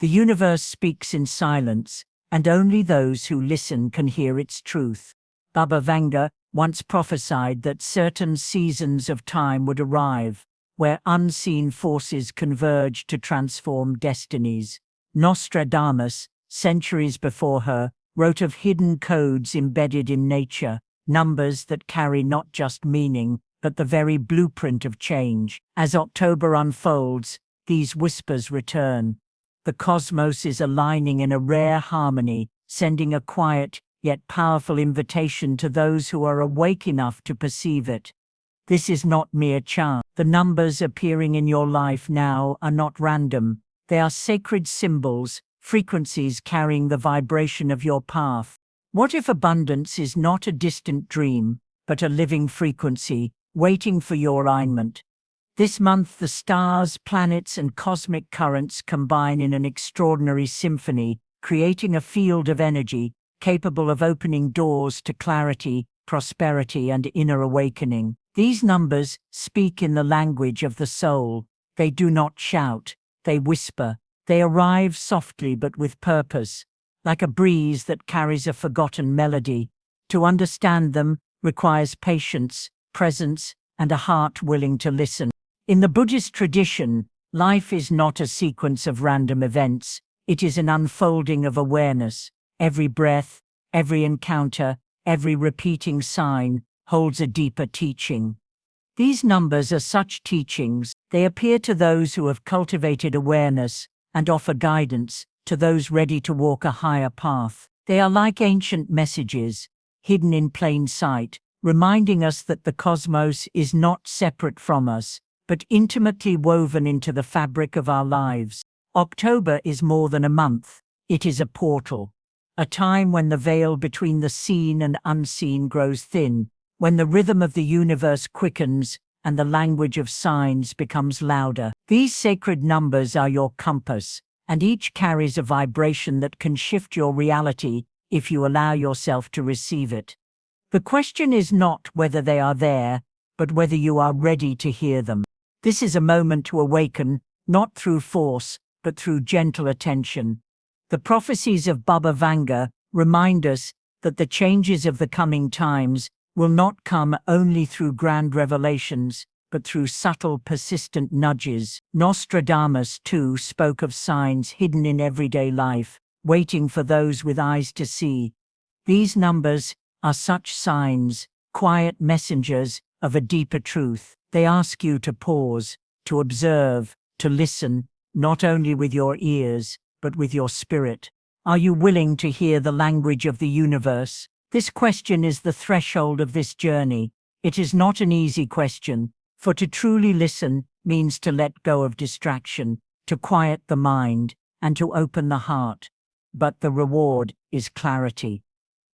The universe speaks in silence, and only those who listen can hear its truth. Baba Vanga once prophesied that certain seasons of time would arrive, where unseen forces converge to transform destinies. Nostradamus, centuries before her, wrote of hidden codes embedded in nature, numbers that carry not just meaning, but the very blueprint of change. As October unfolds, these whispers return. The cosmos is aligning in a rare harmony, sending a quiet yet powerful invitation to those who are awake enough to perceive it. This is not mere chance. The numbers appearing in your life now are not random. They are sacred symbols, frequencies carrying the vibration of your path. What if abundance is not a distant dream, but a living frequency, waiting for your alignment? This month, the stars, planets, and cosmic currents combine in an extraordinary symphony, creating a field of energy capable of opening doors to clarity, prosperity, and inner awakening. These numbers speak in the language of the soul. They do not shout, they whisper. They arrive softly but with purpose, like a breeze that carries a forgotten melody. To understand them requires patience, presence, and a heart willing to listen. In the Buddhist tradition, life is not a sequence of random events. It is an unfolding of awareness. Every breath, every encounter, every repeating sign holds a deeper teaching. These numbers are such teachings. They appear to those who have cultivated awareness and offer guidance to those ready to walk a higher path. They are like ancient messages, hidden in plain sight, reminding us that the cosmos is not separate from us, but intimately woven into the fabric of our lives. October is more than a month. It is a portal, a time when the veil between the seen and unseen grows thin, when the rhythm of the universe quickens and the language of signs becomes louder. These sacred numbers are your compass, and each carries a vibration that can shift your reality if you allow yourself to receive it. The question is not whether they are there, but whether you are ready to hear them. This is a moment to awaken, not through force, but through gentle attention. The prophecies of Baba Vanga remind us that the changes of the coming times will not come only through grand revelations, but through subtle, persistent nudges. Nostradamus, too, spoke of signs hidden in everyday life, waiting for those with eyes to see. These numbers are such signs, quiet messengers of a deeper truth. They ask you to pause, to observe, to listen, not only with your ears, but with your spirit. Are you willing to hear the language of the universe? This question is the threshold of this journey. It is not an easy question, for to truly listen means to let go of distraction, to quiet the mind, and to open the heart. But the reward is clarity.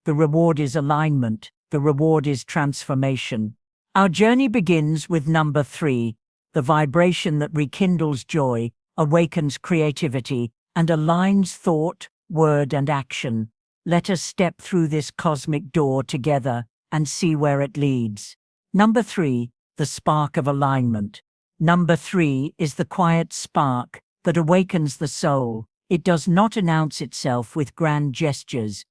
The reward is alignment. The reward is transformation. Our journey begins with number 3, the vibration that rekindles joy, awakens creativity, and aligns thought, word, and action. Let us step through this cosmic door together and see where it leads. Number 3, the spark of alignment. Number 3 is the quiet spark that awakens the soul. It does not announce itself with grand gestures,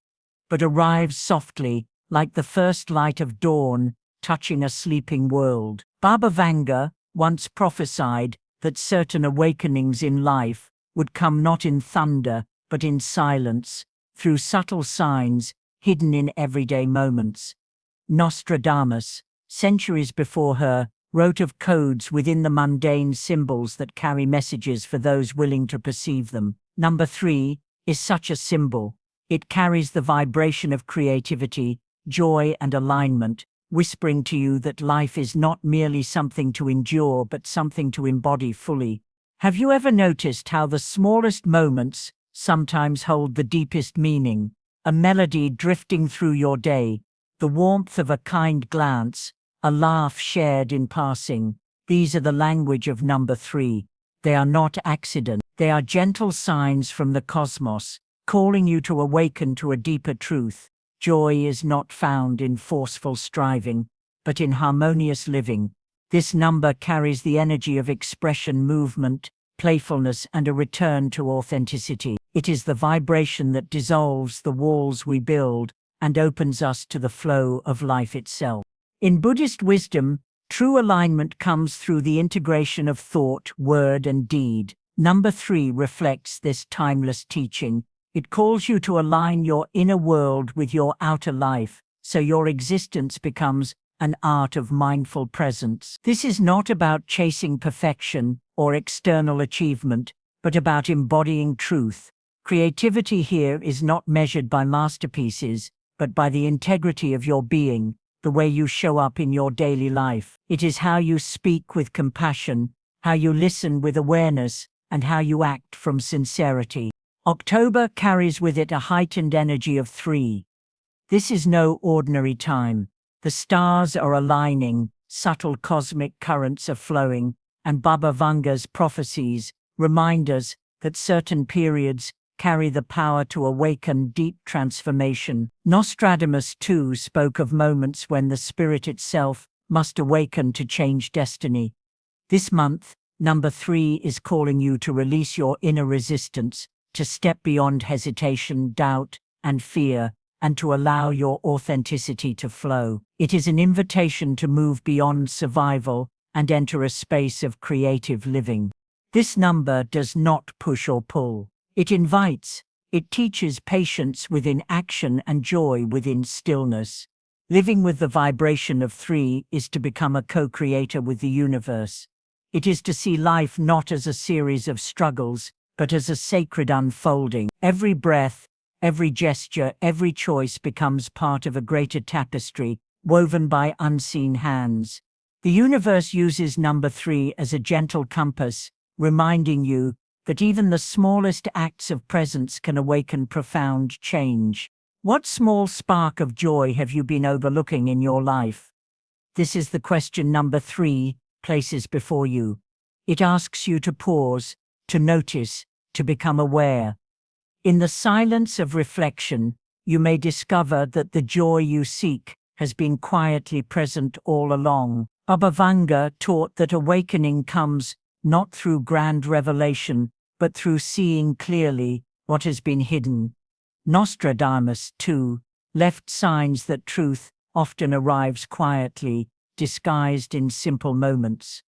but arrives softly, like the first light of dawn, touching a sleeping world. Baba Vanga once prophesied that certain awakenings in life would come not in thunder, but in silence, through subtle signs hidden in everyday moments. Nostradamus, centuries before her, wrote of codes within the mundane symbols that carry messages for those willing to perceive them. Number 3 is such a symbol. It carries the vibration of creativity, joy, and alignment, whispering to you that life is not merely something to endure but something to embody fully. Have you ever noticed how the smallest moments sometimes hold the deepest meaning? A melody drifting through your day, the warmth of a kind glance, a laugh shared in passing. These are the language of number 3. They are not accidents. They are gentle signs from the cosmos, calling you to awaken to a deeper truth. Joy is not found in forceful striving, but in harmonious living. This number carries the energy of expression, movement, playfulness, and a return to authenticity. It is the vibration that dissolves the walls we build and opens us to the flow of life itself. In Buddhist wisdom, true alignment comes through the integration of thought, word, and deed. Number 3 reflects this timeless teaching. It calls you to align your inner world with your outer life, so your existence becomes an art of mindful presence. This is not about chasing perfection or external achievement, but about embodying truth. Creativity here is not measured by masterpieces, but by the integrity of your being, the way you show up in your daily life. It is how you speak with compassion, how you listen with awareness, and how you act from sincerity. October carries with it a heightened energy of 3. This is no ordinary time. The stars are aligning, subtle cosmic currents are flowing, and Baba Vanga's prophecies remind us that certain periods carry the power to awaken deep transformation. Nostradamus too spoke of moments when the spirit itself must awaken to change destiny. This month, number 3 is calling you to release your inner resistance, to step beyond hesitation, doubt, and fear, and to allow your authenticity to flow. It is an invitation to move beyond survival and enter a space of creative living. This number does not push or pull. It invites. It teaches patience within action and joy within stillness. Living with the vibration of 3 is to become a co-creator with the universe. It is to see life not as a series of struggles, but as a sacred unfolding. Every breath, every gesture, every choice becomes part of a greater tapestry, woven by unseen hands. The universe uses number 3 as a gentle compass, reminding you that even the smallest acts of presence can awaken profound change. What small spark of joy have you been overlooking in your life? This is the question number 3 places before you. It asks you to pause, to notice, to become aware. In the silence of reflection, you may discover that the joy you seek has been quietly present all along. Baba Vanga taught that awakening comes not through grand revelation, but through seeing clearly what has been hidden. Nostradamus, too, left signs that truth often arrives quietly, disguised in simple moments.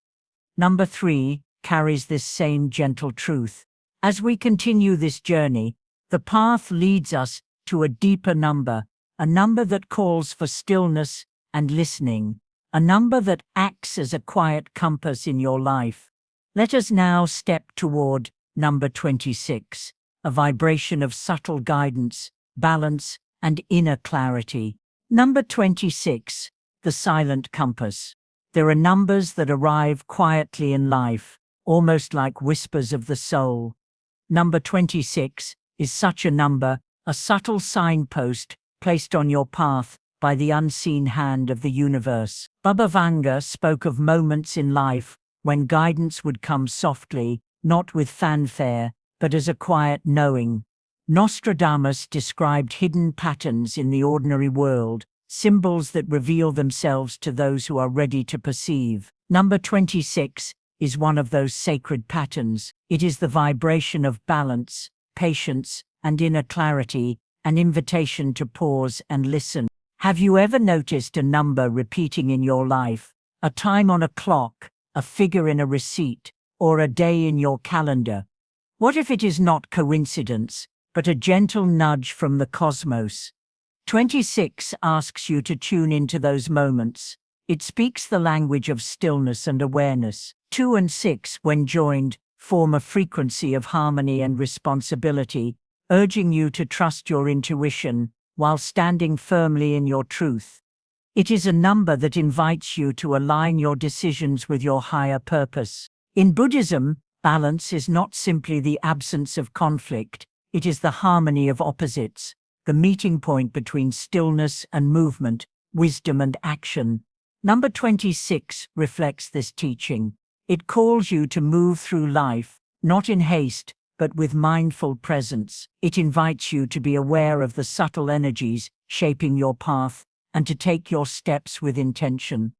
Number 3 carries this same gentle truth. As we continue this journey, the path leads us to a deeper number, a number that calls for stillness and listening, a number that acts as a quiet compass in your life. Let us now step toward number 26, a vibration of subtle guidance, balance, and inner clarity. Number 26, the silent compass. There are numbers that arrive quietly in life, almost like whispers of the soul. Number 26 is such a number, a subtle signpost placed on your path by the unseen hand of the universe. Baba Vanga spoke of moments in life when guidance would come softly, not with fanfare, but as a quiet knowing. Nostradamus described hidden patterns in the ordinary world, symbols that reveal themselves to those who are ready to perceive. Number 26 is one of those sacred patterns. It is the vibration of balance, patience, and inner clarity, an invitation to pause and listen. Have you ever noticed a number repeating in your life? A time on a clock, a figure in a receipt, or a day in your calendar? What if it is not coincidence, but a gentle nudge from the cosmos? 26 asks you to tune into those moments. It speaks the language of stillness and awareness. 2 and 6, when joined, form a frequency of harmony and responsibility, urging you to trust your intuition while standing firmly in your truth. It is a number that invites you to align your decisions with your higher purpose. In Buddhism, balance is not simply the absence of conflict, it is the harmony of opposites, the meeting point between stillness and movement, wisdom and action. Number 26 reflects this teaching. It calls you to move through life, not in haste, but with mindful presence. It invites you to be aware of the subtle energies shaping your path and to take your steps with intention.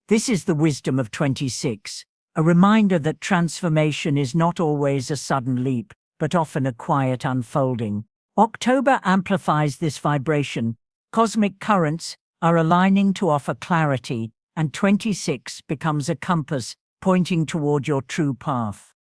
This is the wisdom of 26, a reminder that transformation is not always a sudden leap, but often a quiet unfolding. October amplifies this vibration. Cosmic currents are aligning to offer clarity, and 26 becomes a compass pointing toward your true path.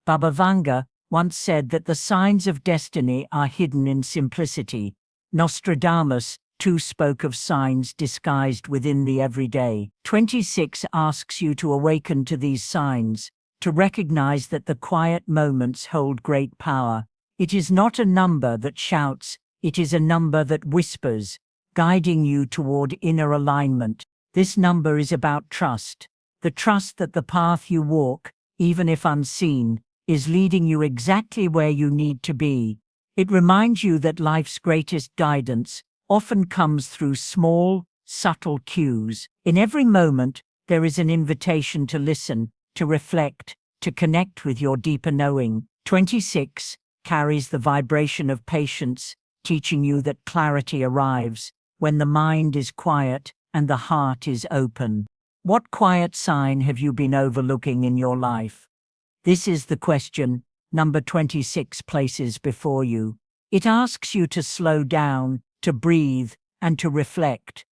Baba Vanga once said that the signs of destiny are hidden in simplicity. Nostradamus too spoke of signs disguised within the everyday. 26 asks you to awaken to these signs, to recognize that the quiet moments hold great power. It is not a number that shouts, it is a number that whispers, guiding you toward inner alignment. This number is about trust, the trust that the path you walk, even if unseen, is leading you exactly where you need to be. It reminds you that life's greatest guidance often comes through small, subtle cues. In every moment, there is an invitation to listen, to reflect, to connect with your deeper knowing. 26 carries the vibration of patience, teaching you that clarity arrives when the mind is quiet and the heart is open. What quiet sign have you been overlooking in your life? This is the question number 26 places before you. It asks you to slow down, to breathe, and to reflect.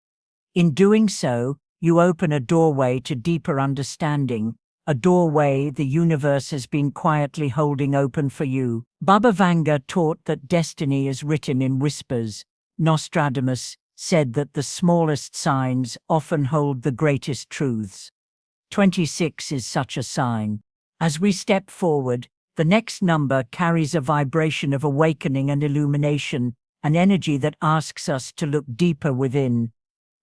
In doing so, you open a doorway to deeper understanding, a doorway the universe has been quietly holding open for you. Baba Vanga taught that destiny is written in whispers. Nostradamus said that the smallest signs often hold the greatest truths. 26 is such a sign. As we step forward, the next number carries a vibration of awakening and illumination, an energy that asks us to look deeper within.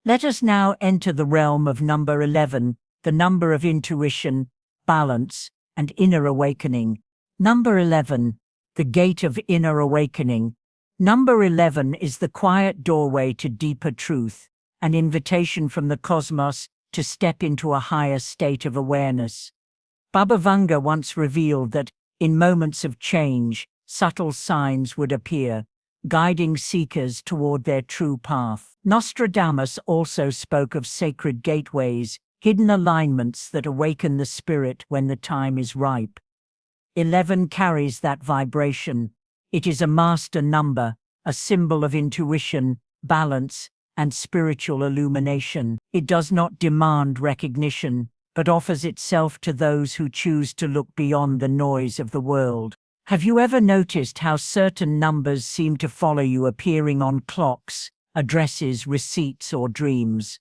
Let us now enter the realm of number 11, the number of intuition, balance, and inner awakening. Number 11, the gate of inner awakening. Number 11 is the quiet doorway to deeper truth, an invitation from the cosmos to step into a higher state of awareness. Baba Vanga once revealed that, in moments of change, subtle signs would appear, guiding seekers toward their true path. Nostradamus also spoke of sacred gateways, hidden alignments that awaken the spirit when the time is ripe. 11 carries that vibration. It is a master number, a symbol of intuition, balance, and spiritual illumination. It does not demand recognition, but offers itself to those who choose to look beyond the noise of the world. Have you ever noticed how certain numbers seem to follow you, appearing on clocks, addresses, receipts, or dreams?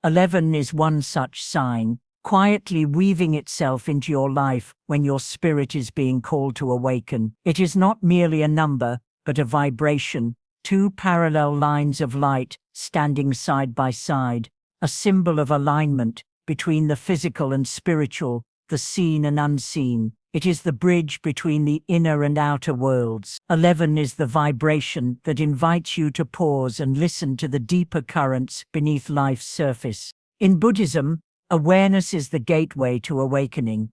11 is one such sign, quietly weaving itself into your life when your spirit is being called to awaken. It is not merely a number, but a vibration, two parallel lines of light standing side by side, a symbol of alignment between the physical and spiritual, the seen and unseen. It is the bridge between the inner and outer worlds. 11 is the vibration that invites you to pause and listen to the deeper currents beneath life's surface. In Buddhism, awareness is the gateway to awakening.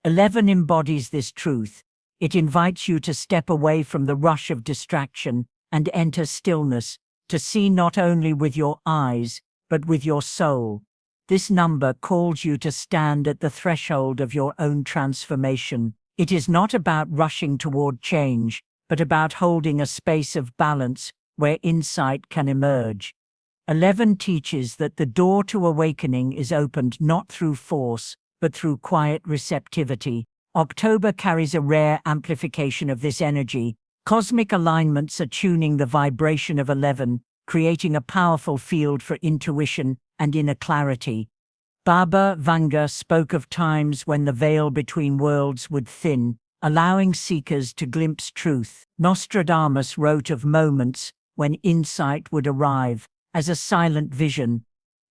11 embodies this truth. It invites you to step away from the rush of distraction and enter stillness, to see not only with your eyes, but with your soul. This number calls you to stand at the threshold of your own transformation. It is not about rushing toward change, but about holding a space of balance where insight can emerge. 11 teaches that the door to awakening is opened not through force, but through quiet receptivity. October carries a rare amplification of this energy. Cosmic alignments are tuning the vibration of 11, creating a powerful field for intuition and inner clarity. Baba Vanga spoke of times when the veil between worlds would thin, allowing seekers to glimpse truth. Nostradamus wrote of moments when insight would arrive, as a silent vision.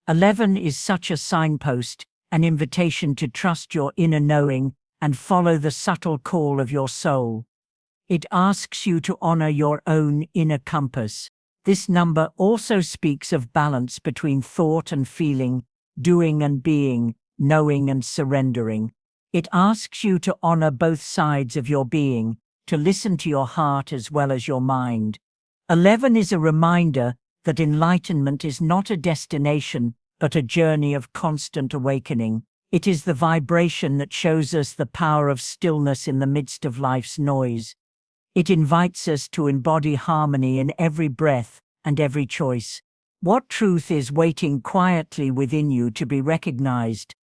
11 is such a signpost, an invitation to trust your inner knowing and follow the subtle call of your soul. It asks you to honor your own inner compass. This number also speaks of balance between thought and feeling, doing and being, knowing and surrendering. It asks you to honor both sides of your being, to listen to your heart as well as your mind. 11 is a reminder that enlightenment is not a destination, but a journey of constant awakening. It is the vibration that shows us the power of stillness in the midst of life's noise. It invites us to embody harmony in every breath and every choice. What truth is waiting quietly within you to be recognized?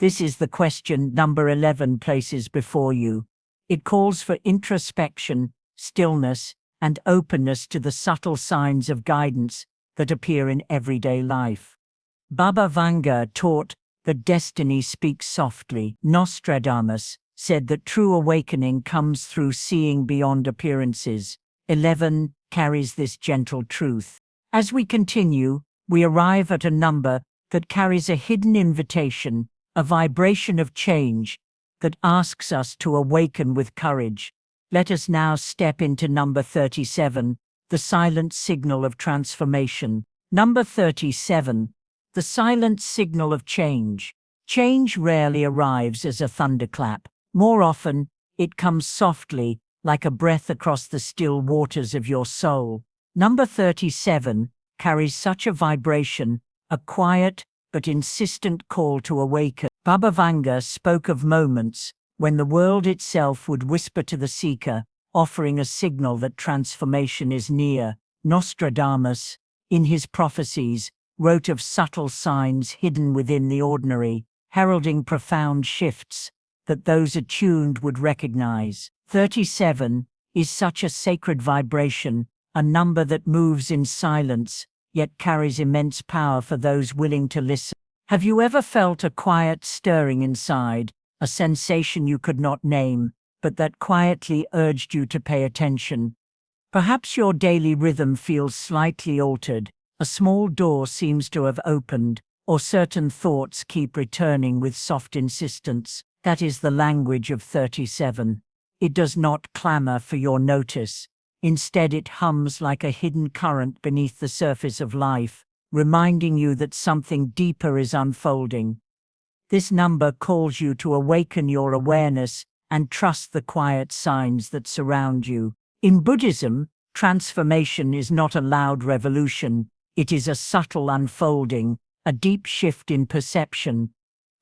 This is the question number 11 places before you. It calls for introspection, stillness, and openness to the subtle signs of guidance that appear in everyday life. Baba Vanga taught that destiny speaks softly. Nostradamus said that true awakening comes through seeing beyond appearances. 11 carries this gentle truth. As we continue, we arrive at a number that carries a hidden invitation, a vibration of change that asks us to awaken with courage. Let us now step into number 37, the silent signal of transformation. Number 37, the silent signal of change. Change rarely arrives as a thunderclap. More often, it comes softly, like a breath across the still waters of your soul. Number 37 carries such a vibration, a quiet but insistent call to awaken. Baba Vanga spoke of moments when the world itself would whisper to the seeker, offering a signal that transformation is near. Nostradamus, in his prophecies, wrote of subtle signs hidden within the ordinary, heralding profound shifts that those attuned would recognize. 37 is such a sacred vibration, a number that moves in silence, yet carries immense power for those willing to listen. Have you ever felt a quiet stirring inside, a sensation you could not name, but that quietly urged you to pay attention? Perhaps your daily rhythm feels slightly altered, a small door seems to have opened, or certain thoughts keep returning with soft insistence. That is the language of 37. It does not clamor for your notice. Instead, it hums like a hidden current beneath the surface of life, reminding you that something deeper is unfolding. This number calls you to awaken your awareness and trust the quiet signs that surround you. In Buddhism, transformation is not a loud revolution, it is a subtle unfolding, a deep shift in perception.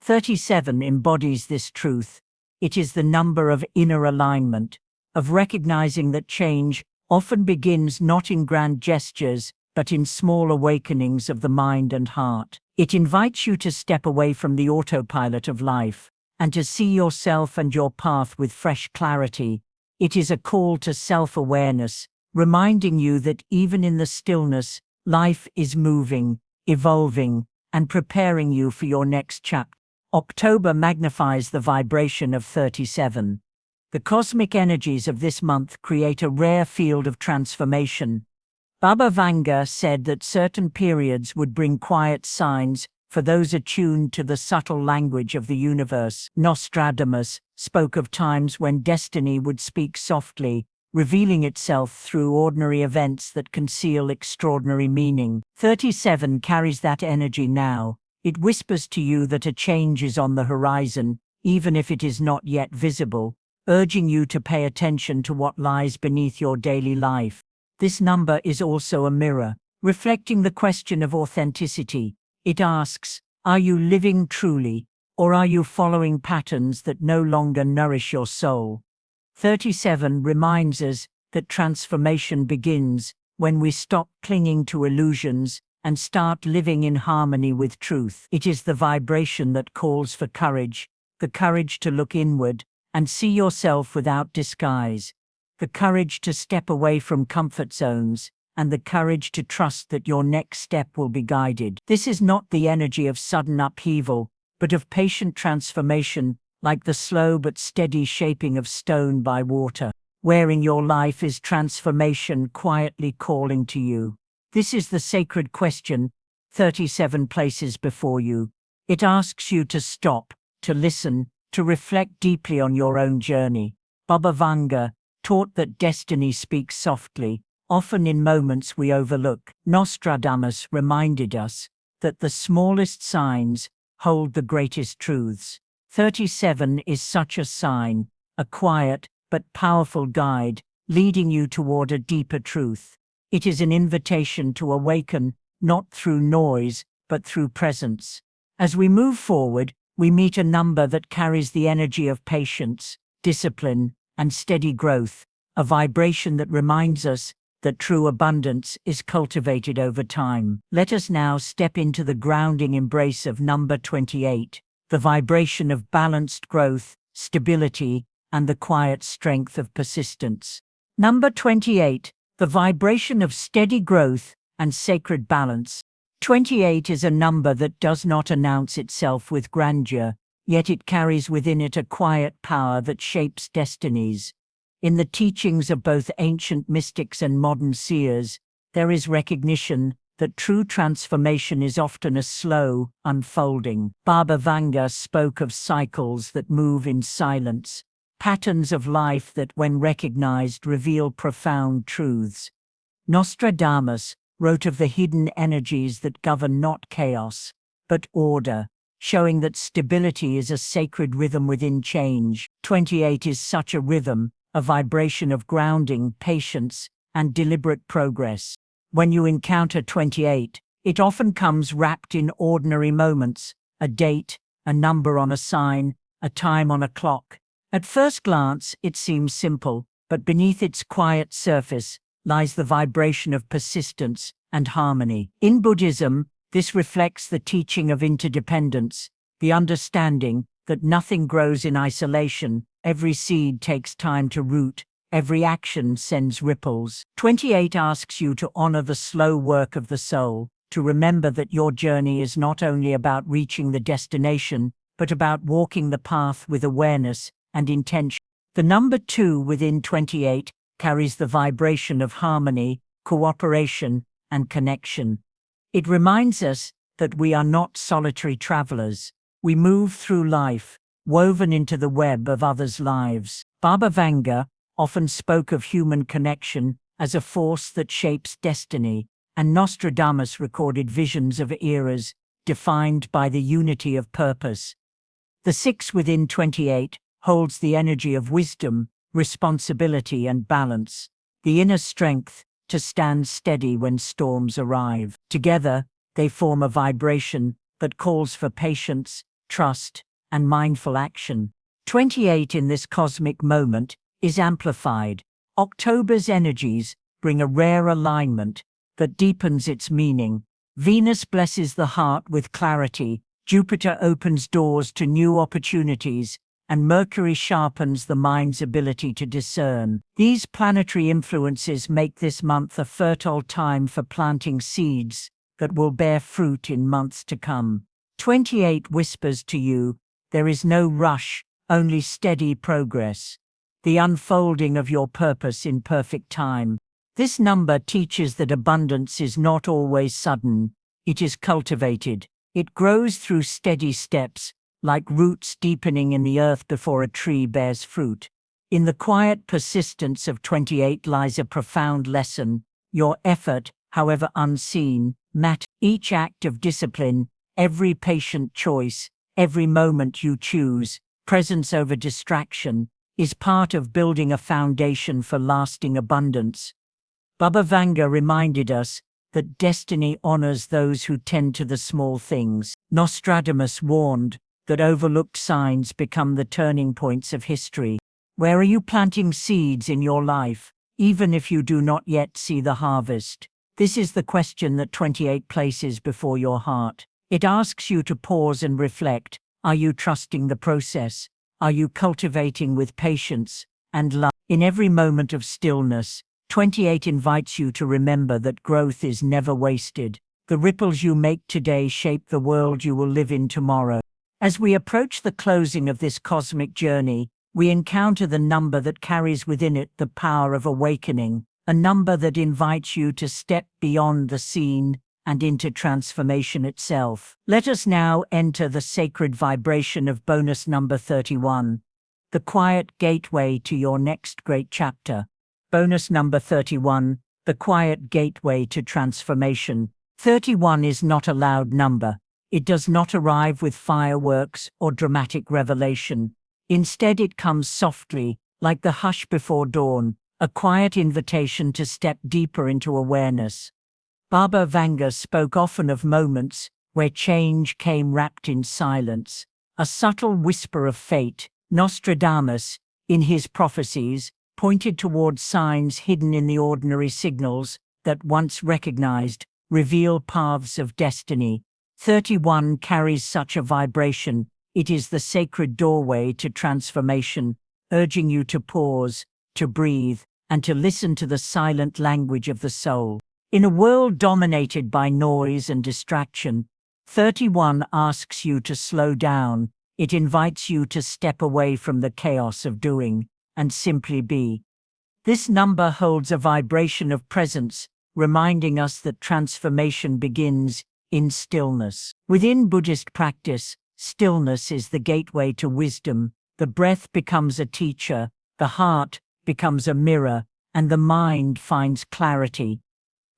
37 embodies this truth. It is the number of inner alignment, of recognizing that change often begins not in grand gestures, but in small awakenings of the mind and heart. It invites you to step away from the autopilot of life, and to see yourself and your path with fresh clarity. It is a call to self-awareness, reminding you that even in the stillness, life is moving, evolving, and preparing you for your next chapter. October magnifies the vibration of 37. The cosmic energies of this month create a rare field of transformation. Baba Vanga said that certain periods would bring quiet signs for those attuned to the subtle language of the universe. Nostradamus spoke of times when destiny would speak softly, revealing itself through ordinary events that conceal extraordinary meaning. 37 carries that energy now. It whispers to you that a change is on the horizon, even if it is not yet visible, urging you to pay attention to what lies beneath your daily life. This number is also a mirror, reflecting the question of authenticity. It asks, are you living truly, or are you following patterns that no longer nourish your soul? 37 reminds us that transformation begins when we stop clinging to illusions and start living in harmony with truth. It is the vibration that calls for courage, the courage to look inward and see yourself without disguise, the courage to step away from comfort zones, and the courage to trust that your next step will be guided. This is not the energy of sudden upheaval, but of patient transformation, like the slow but steady shaping of stone by water. Wherein your life is transformation quietly calling to you. This is the sacred question 37 places before you. It asks you to stop, to listen, to reflect deeply on your own journey. Baba Vanga taught that destiny speaks softly, often in moments we overlook. Nostradamus reminded us that the smallest signs hold the greatest truths. 37 is such a sign, a quiet but powerful guide, leading you toward a deeper truth. It is an invitation to awaken, not through noise, but through presence. As we move forward, we meet a number that carries the energy of patience, discipline, and steady growth, a vibration that reminds us that true abundance is cultivated over time. Let us now step into the grounding embrace of number 28, the vibration of balanced growth, stability, and the quiet strength of persistence. Number 28, the vibration of steady growth and sacred balance. 28 is a number that does not announce itself with grandeur, yet it carries within it a quiet power that shapes destinies. In the teachings of both ancient mystics and modern seers, there is recognition that true transformation is often a slow unfolding. Baba Vanga spoke of cycles that move in silence, patterns of life that, when recognized, reveal profound truths. Nostradamus wrote of the hidden energies that govern not chaos, but order, showing that stability is a sacred rhythm within change. 28 is such a rhythm, a vibration of grounding, patience, and deliberate progress. When you encounter 28, it often comes wrapped in ordinary moments, a date, a number on a sign, a time on a clock. At first glance, it seems simple, but beneath its quiet surface lies the vibration of persistence and harmony. In Buddhism, this reflects the teaching of interdependence, the understanding that nothing grows in isolation, every seed takes time to root, every action sends ripples. 28 asks you to honor the slow work of the soul, to remember that your journey is not only about reaching the destination, but about walking the path with awareness and intention. The number 2 within 28 carries the vibration of harmony, cooperation, and connection. It reminds us that we are not solitary travelers. We move through life, woven into the web of others' lives. Baba Vanga often spoke of human connection as a force that shapes destiny, and Nostradamus recorded visions of eras defined by the unity of purpose. The 6 within 28 holds the energy of wisdom, responsibility, and balance, the inner strength to stand steady when storms arrive. Together, they form a vibration that calls for patience, trust, and mindful action. 28 in this cosmic moment is amplified. October's energies bring a rare alignment that deepens its meaning. Venus blesses the heart with clarity, Jupiter opens doors to new opportunities, and Mercury sharpens the mind's ability to discern. These planetary influences make this month a fertile time for planting seeds that will bear fruit in months to come. 28 whispers to you, there is no rush, only steady progress. The unfolding of your purpose in perfect time. This number teaches that abundance is not always sudden, it is cultivated. It grows through steady steps, like roots deepening in the earth before a tree bears fruit. In the quiet persistence of 28 lies a profound lesson. Your effort, however unseen, matters. Each act of discipline, every patient choice, every moment you choose, presence over distraction, is part of building a foundation for lasting abundance. Baba Vanga reminded us that destiny honors those who tend to the small things. Nostradamus warned that overlooked signs become the turning points of history. Where are you planting seeds in your life, even if you do not yet see the harvest? This is the question that 28 places before your heart. It asks you to pause and reflect. Are you trusting the process? Are you cultivating with patience and love? In every moment of stillness, 28 invites you to remember that growth is never wasted. The ripples you make today shape the world you will live in tomorrow. As we approach the closing of this cosmic journey, we encounter the number that carries within it the power of awakening, a number that invites you to step beyond the scene and into transformation itself. Let us now enter the sacred vibration of bonus number 31, the quiet gateway to your next great chapter. Bonus number 31, the quiet gateway to transformation. 31 is not a loud number. It does not arrive with fireworks or dramatic revelation. Instead, it comes softly, like the hush before dawn, a quiet invitation to step deeper into awareness. Baba Vanga spoke often of moments where change came wrapped in silence, a subtle whisper of fate. Nostradamus, in his prophecies, pointed towards signs hidden in the ordinary signals that, once recognized, reveal paths of destiny. 31 carries such a vibration. It is the sacred doorway to transformation, urging you to pause, to breathe, and to listen to the silent language of the soul. In a world dominated by noise and distraction, 31 asks you to slow down. It invites you to step away from the chaos of doing and simply be. This number holds a vibration of presence, reminding us that transformation begins in stillness. Within Buddhist practice, stillness is the gateway to wisdom. The breath becomes a teacher, the heart becomes a mirror, and the mind finds clarity.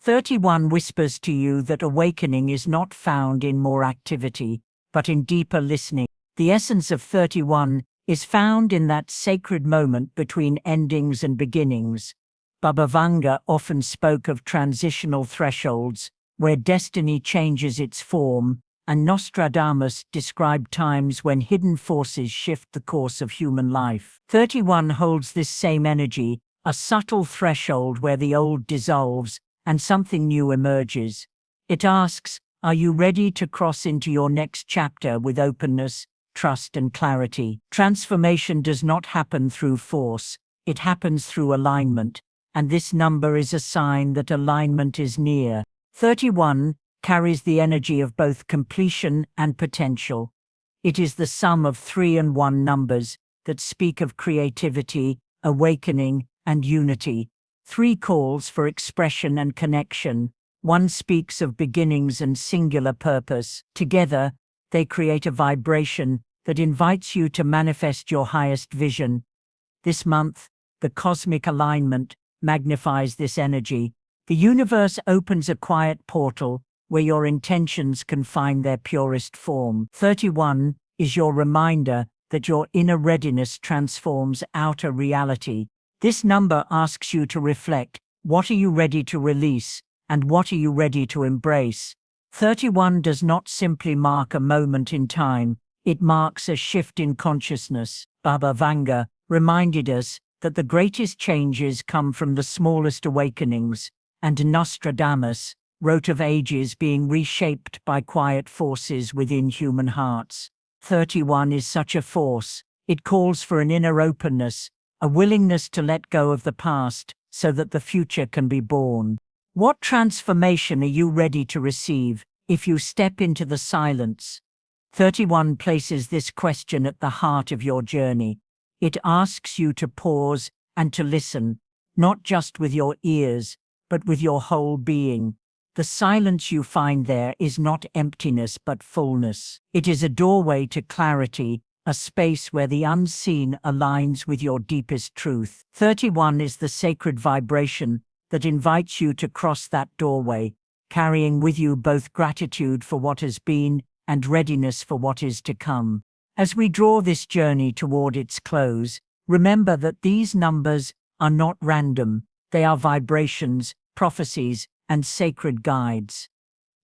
31 whispers to you that awakening is not found in more activity, but in deeper listening. The essence of 31 is found in that sacred moment between endings and beginnings. Baba Vanga often spoke of transitional thresholds, where destiny changes its form, and Nostradamus described times when hidden forces shift the course of human life. 31 holds this same energy, a subtle threshold where the old dissolves and something new emerges. It asks, are you ready to cross into your next chapter with openness, trust, and clarity? Transformation does not happen through force, it happens through alignment, and this number is a sign that alignment is near. 31 carries the energy of both completion and potential. It is the sum of 3 and 1 numbers that speak of creativity, awakening, and unity. 3 calls for expression and connection. 1 speaks of beginnings and singular purpose. Together, they create a vibration that invites you to manifest your highest vision. This month, the cosmic alignment magnifies this energy. The universe opens a quiet portal where your intentions can find their purest form. 31 is your reminder that your inner readiness transforms outer reality. This number asks you to reflect. What are you ready to release, and what are you ready to embrace? 31 does not simply mark a moment in time, it marks a shift in consciousness. Baba Vanga reminded us that the greatest changes come from the smallest awakenings, and Nostradamus wrote of ages being reshaped by quiet forces within human hearts. 31 is such a force. It calls for an inner openness, a willingness to let go of the past so that the future can be born. What transformation are you ready to receive if you step into the silence? 31 places this question at the heart of your journey. It asks you to pause and to listen, not just with your ears, but with your whole being. The silence you find there is not emptiness but fullness. It is a doorway to clarity, a space where the unseen aligns with your deepest truth. 31 is the sacred vibration that invites you to cross that doorway, carrying with you both gratitude for what has been and readiness for what is to come. As we draw this journey toward its close, remember that these numbers are not random. They are vibrations, prophecies, and sacred guides.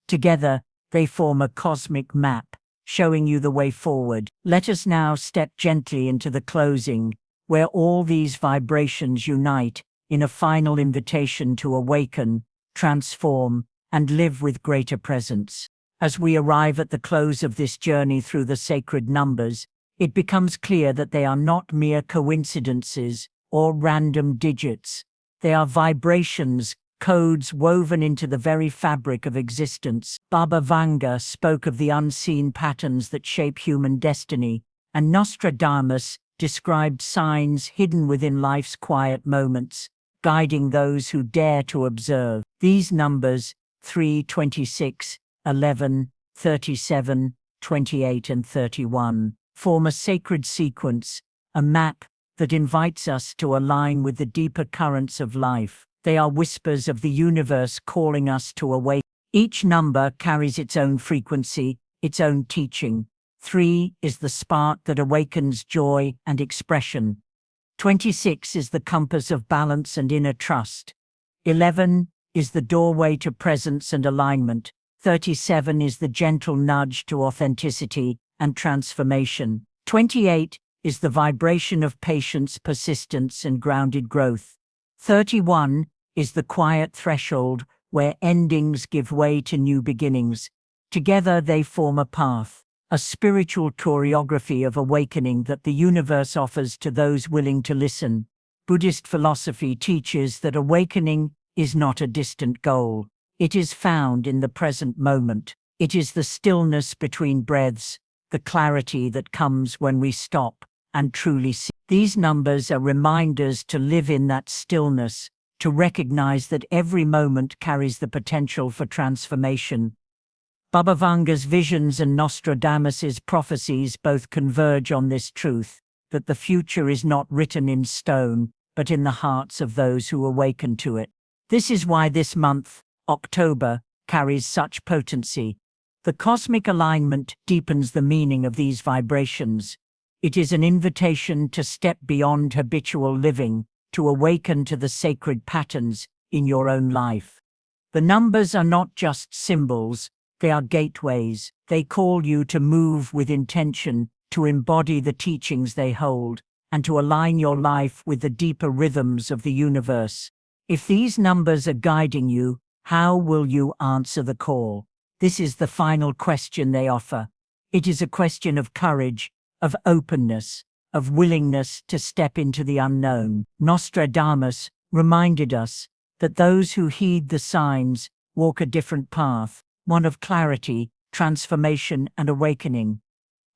Together, they form a cosmic map, showing you the way forward. Let us now step gently into the closing, where all these vibrations unite in a final invitation to awaken, transform, and live with greater presence. As we arrive at the close of this journey through the sacred numbers, it becomes clear that they are not mere coincidences or random digits. They are vibrations, codes woven into the very fabric of existence. Baba Vanga spoke of the unseen patterns that shape human destiny, and Nostradamus described signs hidden within life's quiet moments, guiding those who dare to observe. These numbers, 3, 26, 11, 37, 28, and 31, form a sacred sequence, a map that invites us to align with the deeper currents of life. They are whispers of the universe calling us to awake. Each number carries its own frequency, its own teaching. 3 is the spark that awakens joy and expression. 26 is the compass of balance and inner trust. 11 is the doorway to presence and alignment. 37 is the gentle nudge to authenticity, and transformation. 28 is the vibration of patience, persistence, and grounded growth. 31 is the quiet threshold where endings give way to new beginnings. Together they form a path, a spiritual choreography of awakening that the universe offers to those willing to listen. Buddhist philosophy teaches that awakening is not a distant goal. It is found in the present moment. It is the stillness between breaths, the clarity that comes when we stop and truly see. These numbers are reminders to live in that stillness, to recognize that every moment carries the potential for transformation. Baba Vanga's visions and Nostradamus's prophecies both converge on this truth, that the future is not written in stone, but in the hearts of those who awaken to it. This is why this month, October, carries such potency. The cosmic alignment deepens the meaning of these vibrations. It is an invitation to step beyond habitual living, to awaken to the sacred patterns in your own life. The numbers are not just symbols, they are gateways. They call you to move with intention, to embody the teachings they hold, and to align your life with the deeper rhythms of the universe. If these numbers are guiding you, how will you answer the call? This is the final question they offer. It is a question of courage, of openness, of willingness to step into the unknown. Nostradamus reminded us that those who heed the signs walk a different path, one of clarity, transformation, and awakening.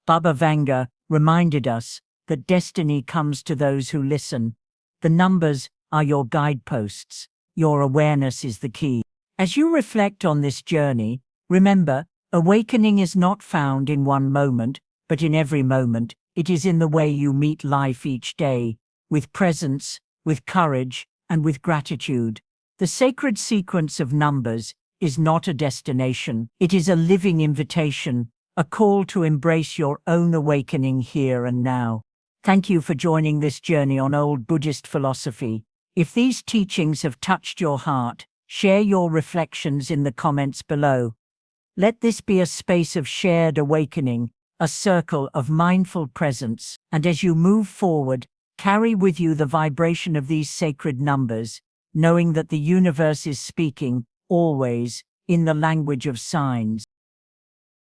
Baba Vanga reminded us that destiny comes to those who listen. The numbers are your guideposts. Your awareness is the key. As you reflect on this journey, remember, awakening is not found in one moment, but in every moment. It is in the way you meet life each day, with presence, with courage, and with gratitude. The sacred sequence of numbers is not a destination. It is a living invitation, a call to embrace your own awakening here and now. Thank you for joining this journey on old Buddhist philosophy. If these teachings have touched your heart, share your reflections in the comments below. Let this be a space of shared awakening, a circle of mindful presence, and as you move forward, carry with you the vibration of these sacred numbers, knowing that the universe is speaking, always, in the language of signs.